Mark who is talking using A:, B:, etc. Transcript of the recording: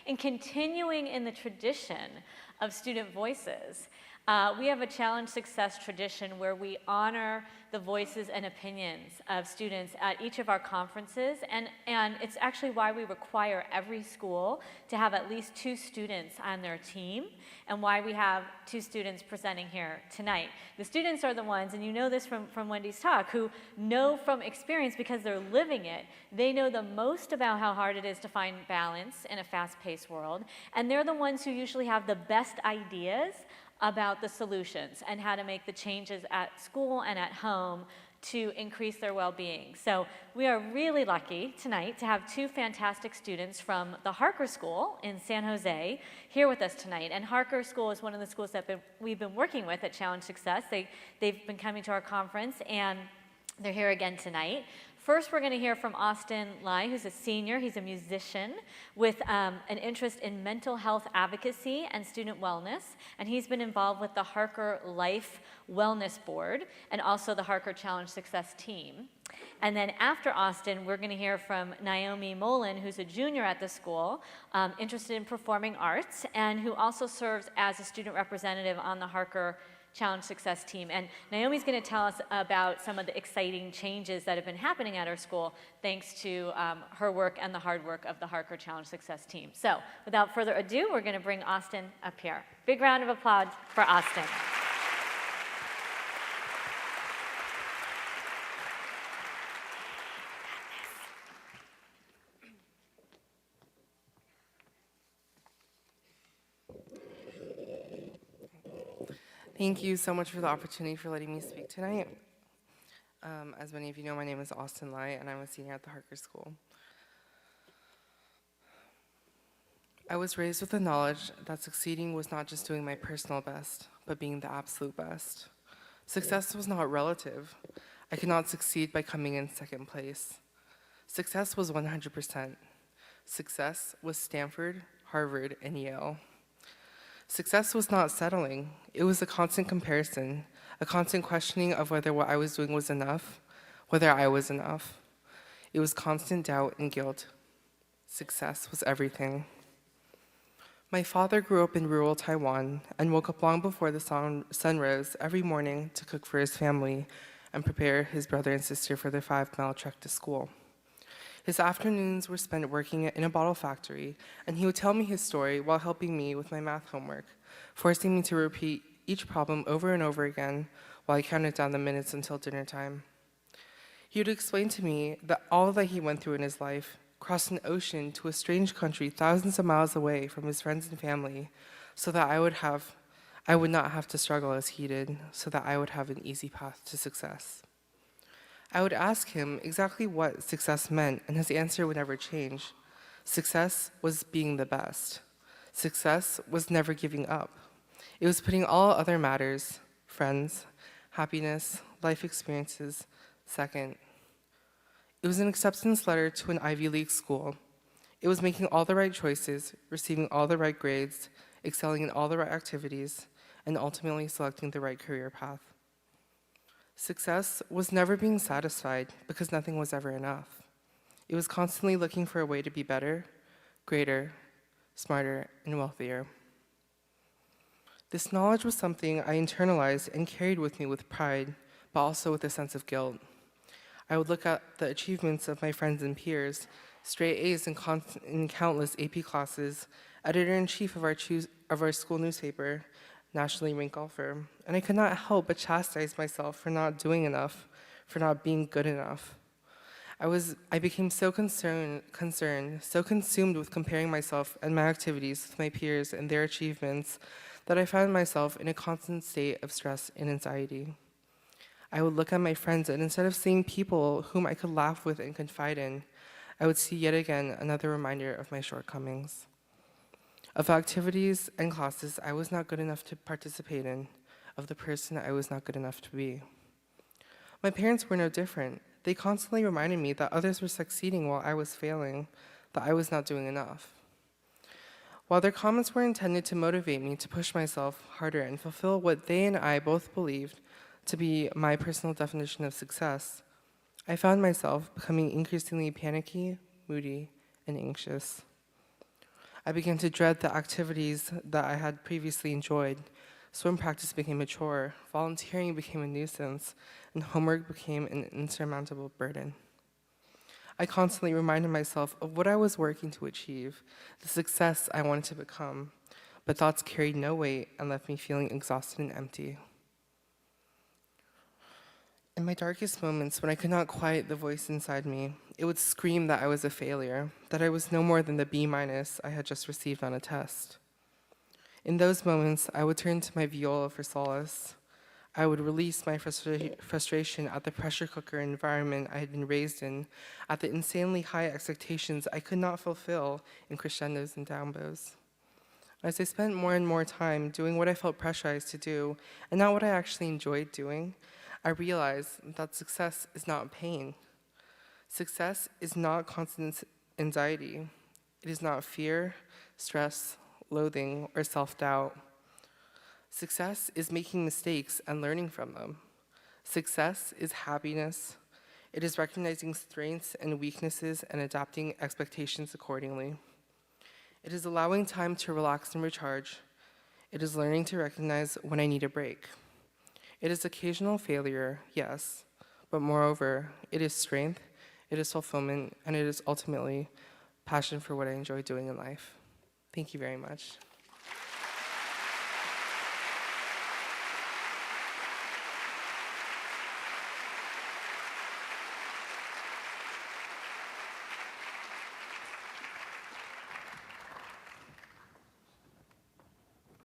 A: and continuing in the tradition of student voices. We have a challenge success tradition where we honor the voices and opinions of students at each of our conferences, and it's actually why we require every school to have at least 2 students on their team, and why we have 2 students presenting here tonight. The students are the ones, and you know this from Wendy's talk, who know from experience because they're living it. They know the most about how hard it is to find balance in a fast-paced world, and they're the ones who usually have the best ideas about the solutions and how to make the changes at school and at home to increase their well-being. So we are really lucky tonight to have 2 fantastic students from the Harker School in San Jose here with us tonight. And Harker School is one of the schools that we've been working with at Challenge Success. They've been coming to our conference, and they're here again tonight. First, we're going to hear from Austin Lai, who's a senior. He's a musician with an interest in mental health advocacy and student wellness, and he's been involved with the Harker Life Wellness Board and also the Harker Challenge Success team. And then after Austin, we're going to hear from Naomi Molin, who's a junior at the school, interested in performing arts, and who also serves as a student representative on the Harker Challenge Success team. And Naomi's going to tell us about some of the exciting changes that have been happening at our school thanks to her work and the hard work of the Harker Challenge Success team. So without further ado, we're going to bring Austin up here. Big round of applause for Austin.
B: Thank you so much for the opportunity for letting me speak tonight. As many of you know, my name is Austin Lai, and I'm a senior at the Harker School. I was raised with the knowledge that succeeding was not just doing my personal best, but being the absolute best. Success was not relative. I could not succeed by coming in second place. Success was 100%. Success was Stanford, Harvard, and Yale. Success was not settling. It was a constant comparison, a constant questioning of whether what I was doing was enough, whether I was enough. It was constant doubt and guilt. Success was everything. My father grew up in rural Taiwan and woke up long before the sun rose every morning to cook for his family and prepare his brother and sister for their 5-mile trek to school. His afternoons were spent working in a bottle factory, and he would tell me his story while helping me with my math homework, forcing me to repeat each problem over and over again while I counted down the minutes until dinner time. He would explain to me that all that he went through in his life, crossed an ocean to a strange country thousands of miles away from his friends and family, so that I would not have to struggle as he did, so that I would have an easy path to success. I would ask him exactly what success meant, and his answer would never change. Success was being the best. Success was never giving up. It was putting all other matters, friends, happiness, life experiences, second. It was an acceptance letter to an Ivy League school. It was making all the right choices, receiving all the right grades, excelling in all the right activities, and ultimately selecting the right career path. Success was never being satisfied because nothing was ever enough. It was constantly looking for a way to be better, greater, smarter, and wealthier. This knowledge was something I internalized and carried with me with pride, but also with a sense of guilt. I would look at the achievements of my friends and peers, straight A's in countless AP classes, editor-in-chief of our school newspaper, nationally ranked golfer, and I could not help but chastise myself for not doing enough, for not being good enough. I became so concerned, so consumed with comparing myself and my activities with my peers and their achievements that I found myself in a constant state of stress and anxiety. I would look at my friends, and instead of seeing people whom I could laugh with and confide in, I would see yet again another reminder of my shortcomings, of activities and classes I was not good enough to participate in, of the person I was not good enough to be. My parents were no different. They constantly reminded me that others were succeeding while I was failing, that I was not doing enough. While their comments were intended to motivate me to push myself harder and fulfill what they and I both believed to be my personal definition of success, I found myself becoming increasingly panicky, moody, and anxious. I began to dread the activities that I had previously enjoyed. Swim practice became a chore, volunteering became a nuisance, and homework became an insurmountable burden. I constantly reminded myself of what I was working to achieve, the success I wanted to become, but thoughts carried no weight and left me feeling exhausted and empty. In my darkest moments, when I could not quiet the voice inside me, it would scream that I was a failure, that I was no more than the B- I had just received on a test. In those moments, I would turn to my viola for solace. I would release my frustration at the pressure cooker environment I had been raised in, at the insanely high expectations I could not fulfill in crescendos and downbows. As I spent more and more time doing what I felt pressurized to do, and not what I actually enjoyed doing, I realized that success is not pain. Success is not constant anxiety. It is not fear, stress, loathing, or self-doubt. Success is making mistakes and learning from them. Success is happiness. It is recognizing strengths and weaknesses and adapting expectations accordingly. It is allowing time to relax and recharge. It is learning to recognize when I need a break. It is occasional failure, yes, but moreover, it is strength, it is fulfillment, and it is ultimately passion for what I enjoy doing in life. Thank you very much.